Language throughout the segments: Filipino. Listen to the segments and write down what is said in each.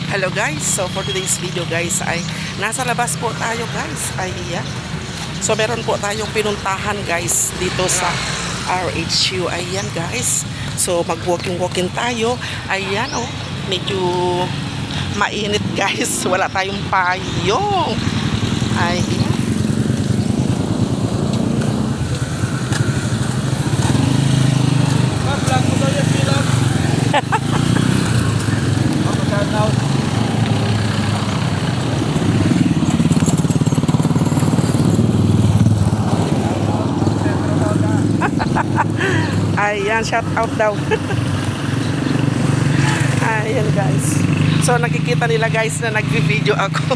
Hello guys, so for today's video guys ay nasa labas po tayo guys. Ayan. So meron po tayong pinuntahan guys dito sa RHU. Ayan guys. So mag-walking tayo. Ayan oh, medyo mainit guys. Wala tayong payong. Ayan. Ayan, shout out daw. Ayan guys. So nakikita nila guys na nagvi-video ako.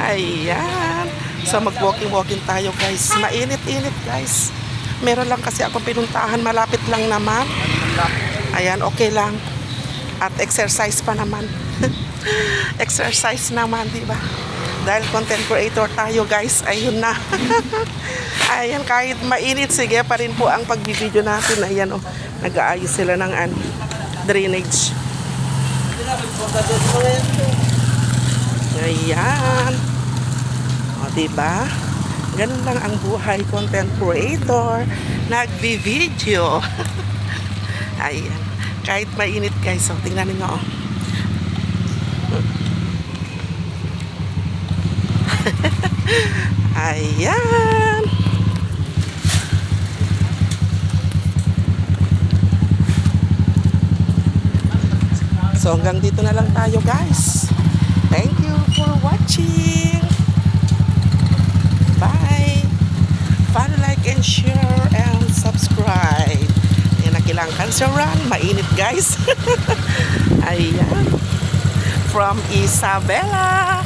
Ayan. So mag-walking tayo guys. Mainit-init guys. Meron lang kasi akong pinuntahan, malapit lang naman. Ayan, okay lang. At exercise pa naman. Exercise naman, di ba? Dahil content creator tayo guys, ayun na. Ayan, kahit mainit, sige pa rin po ang pagbibideo natin. Ayan oh, nag-aayos sila ng drainage. Ayan. O, diba? Ganun lang ang buhay content creator. Nagbi-video. Ayan. Kahit mainit guys, so tingnan niyo oh. Ayan. So hanggang dito na lang tayo guys. Thank you for watching. Bye. Follow, like, and share, and subscribe. Ayan, nakilangkan sa run. Mainit guys. Ayan. From Isabela.